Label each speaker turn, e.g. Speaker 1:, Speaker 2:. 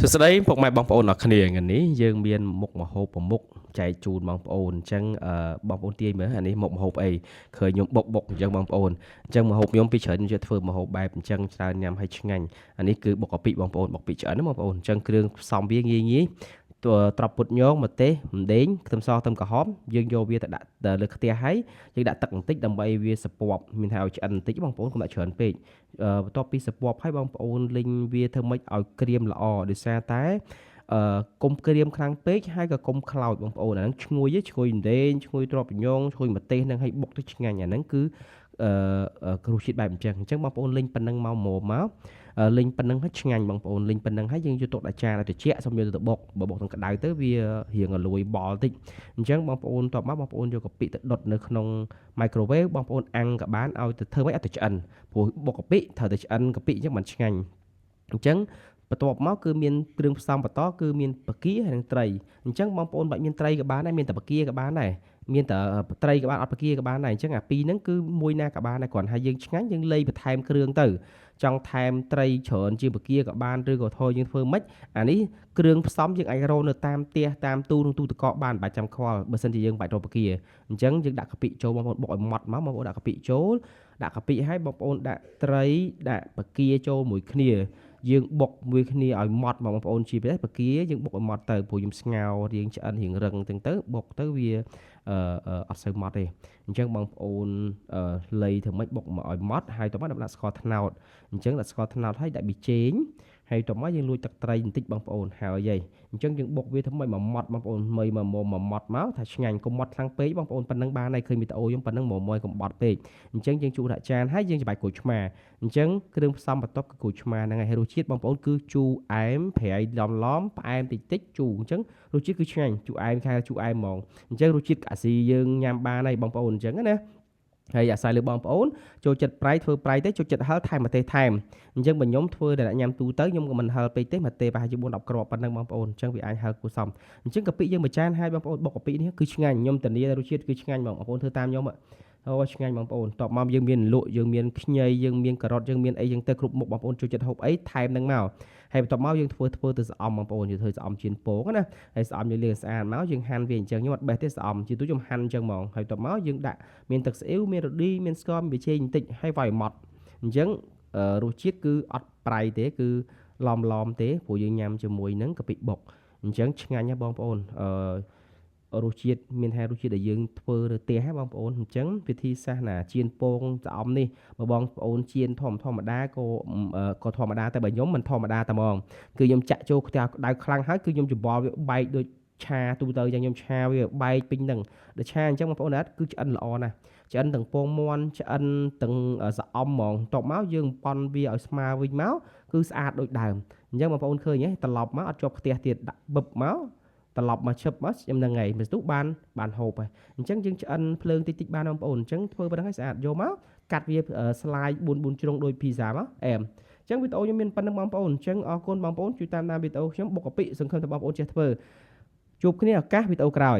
Speaker 1: សួស្តីពុកម៉ែបងប្អូនអរគ្នាថ្ងៃនេះយើងមានមុខម្ហូបប្រមុខចែកជូនបងប្អូនអញ្ចឹងបងប្អូនទាយមើលអានេះមុខម្ហូបអីឃើញខ្ញុំបុកអញ្ចឹងបងប្អូនអញ្ចឹងម្ហូបខ្ញុំពីច្រើនខ្ញុំយកធ្វើម្ហូបបែបអញ្ចឹងច្រើនញ៉ាំឲ្យឆ្ងាញ់អានេះគឺបុកកាពិបងប្អូនបុកពីឆ្អិនណាបងប្អូនអញ្ចឹងគ្រឿងផ្សំវាងាយត្រប់ពុតញងម្ទេសម្ដេងខ្ទឹមសខ្ទឹមក្រហមយើងយកវាទៅដាក់លើខ្ទះហើយយើងដាក់ទឹកបន្តិចដើម្បីវាសពប់មានថាឲ្យឆ្អិនបន្តិចបងប្អូនកុំដាក់ច្រើនពេកបន្ទាប់ពីសពប់ហើយបងប្អូនលីងវាធ្វើម៉េចឲ្យក្រៀមល្អដោយសារតែកុំក្រៀមខ្លាំងពេកហើយក៏កុំខ្លោចបងប្អូនអាហ្នឹងឈ្ងុយម្ដេងឈ្ងុយត្រប់ញងឈ្ងុយម្ទេសហ្នឹងឲ្យបុកទៅឆ្ងាញ់អាហ្នឹងគឺរសជាតិបែបអញ្ចឹងបងប្អូនលេងប៉ុណ្ណឹងមកលេងប៉ុណ្ណឹងហើយឆ្ងាញ់បងប្អូនលេងប៉ុណ្ណឹងហើយយើងយកទុកដាក់ចានឲ្យត្រជាក់សូមយកទៅបុកបើបុកទាំងក្តៅទៅវារៀងលួយបល់តិចអញ្ចឹងបងប្អូនតបមកបងប្អូនយកកាពិទៅដុតនៅក្នុង microwave បងប្អូនអាំងក៏បានឲ្យទៅធ្វើម៉េចឲ្យទៅឆ្អិនព្រោះបុកកាពិត្រូវតែឆ្អិនកាពិអញ្ចឹងបានឆ្ងាញ់អញ្ចឹងបន្ទាប់មកគឺមានគ្រឿងផ្សំបន្តគឺមានបកាហើយនិងត្រីអញ្ចឹងបងប្អូនបាច់មានត្រីក៏បានដែរមានតែបកាក៏បានដែរមានតែត្រីក៏បានអត់បកាក៏បានដែរអញ្ចឹងអាពីរហ្នឹងគឺមួយណាក៏បានដែរគ្រាន់តែយើងឆ្ងាញ់យើងលៃបន្ថែមគ្រឿងទៅចង់ថែមត្រីច្រើនជាងបកាក៏បានឬក៏ថយយើងធ្វើម៉េចអានេះគ្រឿងផ្សំយើងអាចរកនៅតាមផ្ទះតាមទូនឹងទូទឹកកកបានបាច់ចាំខ្វល់បើសិនជាយើងបាច់រកបកាអញ្ចឹងយើងដាក់កាពិចូលបងប្អូនបុកឲ្យម៉ត់មកបងប្អូនដាក់កាពិចូលដាក់កាពិឲ្យបងប្អូនដាក់ត្រីដាក់បកាចូលមួយគ្នាយើងបុកមួយគ្នាឲ្យម៉ត់មកបងប្អូនជាពិសេសបកាយើងបុកឲ្យម៉ត់ទៅព្រោះខ្ញុំស្ងោររៀងឆ្អិនរៀងរឹងចឹងទៅបុកទៅវាអត់សូវម៉ត់ទេអញ្ចឹងបងប្អូនលៃធ្វើម៉េចបុកមកឲ្យម៉ត់ហើយតោះមកដាក់ស្ករត្នោតអញ្ចឹងដាក់ស្ករត្នោតហើយដាក់ប៊ីចេងហើយតោះមកយើងលួចទឹកត្រីបន្តិចបងប្អូនហើយអញ្ចឹងយើងបុកវាធ្វើម៉េចមកម៉ត់បងប្អូនមើលមកម៉ត់មកថាឆ្ងាញ់កុំម៉ត់ខ្លាំងពេកបងប្អូនប៉ុណ្ណឹងបានហើយឃើញវីដេអូខ្ញុំប៉ុណ្ណឹងមកកុំបត់ពេកអញ្ចឹងយើងជូរដាក់ចានហើយយើងច្របាច់ក្រូចឆ្មាអញ្ចឹងគ្រឿងផ្សំបន្ទាប់គឺក្រូចឆ្មាហ្នឹងហើយរសជាតិបងប្អូនគឺជូរអែមប្រៃឡំផ្អែមតិចជូរអញ្ចឹងរសជាតិគឺឆ្ងាញ់ជូរអែមខែជូរអែមហ្មងអញ្ចឹងរសជាតិកអាស៊ីយើងញ៉ាំបានហើយបងប្អូនអញ្ចឹងណាហើយអាស្រ័យលើបងប្អូនចូលចិត្តប្រៃធ្វើប្រៃទៅចូលចិត្តហឹរថែមម្ទេសថែមអញ្ចឹងបើខ្ញុំធ្វើតែញ៉ាំទូទៅខ្ញុំក៏មិនហឹរពេកទេម្ទេសប្រហែលជា4 10គ្រាប់ប៉ុណ្ណឹងបងប្អូនអញ្ចឹងវាអាចហឹរគួរសមអញ្ចឹងកាពិយើងមួយចានហើយបងប្អូនបុកកាពិនេះគឺឆ្ងាញ់ខ្ញុំធានារសជាតិគឺឆ្ងាញ់បងប្អូនធ្វើតាមខ្ញុំអូឆ្ងាញ់បងប្អូនតបមកយើងមានលក់យើងមានខ្ញីយើងមានការ៉ុតយើងមានអីយើងទៅគ្រប់មុខបងប្អូនចូលចិត្តហូបអីថែមនឹងមកហើយបន្ទាប់មកយើងធ្វើទៅស្អំបងប្អូនយើងធ្វើស្អំជៀនពងណាហើយស្អំយើងលាងស្អាតមកយើងហាន់វាអញ្ចឹងខ្ញុំអត់បេះទេស្អំជាទូខ្ញុំហាន់អញ្ចឹងហ្មងហើយបន្ទាប់មកយើងដាក់មានទឹកស្អ៊ីវមានរ៉ូឌីមានស្ករមានប៊ីចេងបន្តិចហើយវាយម៉ត់អញ្ចឹងរសជាតិគឺអត់ប្រៃទេគឺឡំទេព្រោះយើងញ៉ាំជាមួយនឹងកាពិបុកអញ្ចឹងឆ្ងាញ់ណាបងប្អូនរសជាតិមានថារសជាតិដែលយើងធ្វើនៅផ្ទះហ៎បងប្អូនអញ្ចឹងវិធីសាស្ត្រណាចៀនពងស្អំនេះបើបងប្អូនចៀនធម្មតាក៏ធម្មតាតែបើខ្ញុំមិនធម្មតាតែហ្មងគឺខ្ញុំចាក់ចូលខ្ទះក្តៅខ្លាំងហើយគឺខ្ញុំច្បល់វាបែកដូចឆាទូទៅយ៉ាងខ្ញុំឆាវាបែកពេញហ្នឹងដល់ឆាអញ្ចឹងបងប្អូនណាគឺឆ្អិនល្អណាស់ឆ្អិនទាំងពងមាន់ឆ្អិនទាំងស្អំហ្មងតបមកយើងប៉ុនវាឲ្យស្មើវិញមកគឺស្អាតដូចដើមអញ្ចឹងបងប្អូនឃើញហ៎ត្រឡប់មកអត់ជាប់ខ្ទះទៀតដាក់បឹបមកត្រឡប់មកឈឹបមកខ្ញុំហ្នឹងហើយមិនស្ទុះបានហូបហើយអញ្ចឹងយើងឆ្អិនភ្លើងតិចបានបងប្អូនអញ្ចឹងធ្វើប៉ុណ្្នឹងឲ្យស្អាតយកមកកាត់វាស្លាយ4ជ្រុងដូចភីហ្សាមកអែមអញ្ចឹងវីដេអូខ្ញុំមានប៉ុណ្្នឹងបងប្អូនអញ្ចឹងអរគុណបងប្អូនជួយតាមដានវីដេអូខ្ញុំបុកកាពិសង្ឃឹមថាបងប្អូនចេះធ្វើជួបគ្នាឱកាសវីដេអូក្រោយ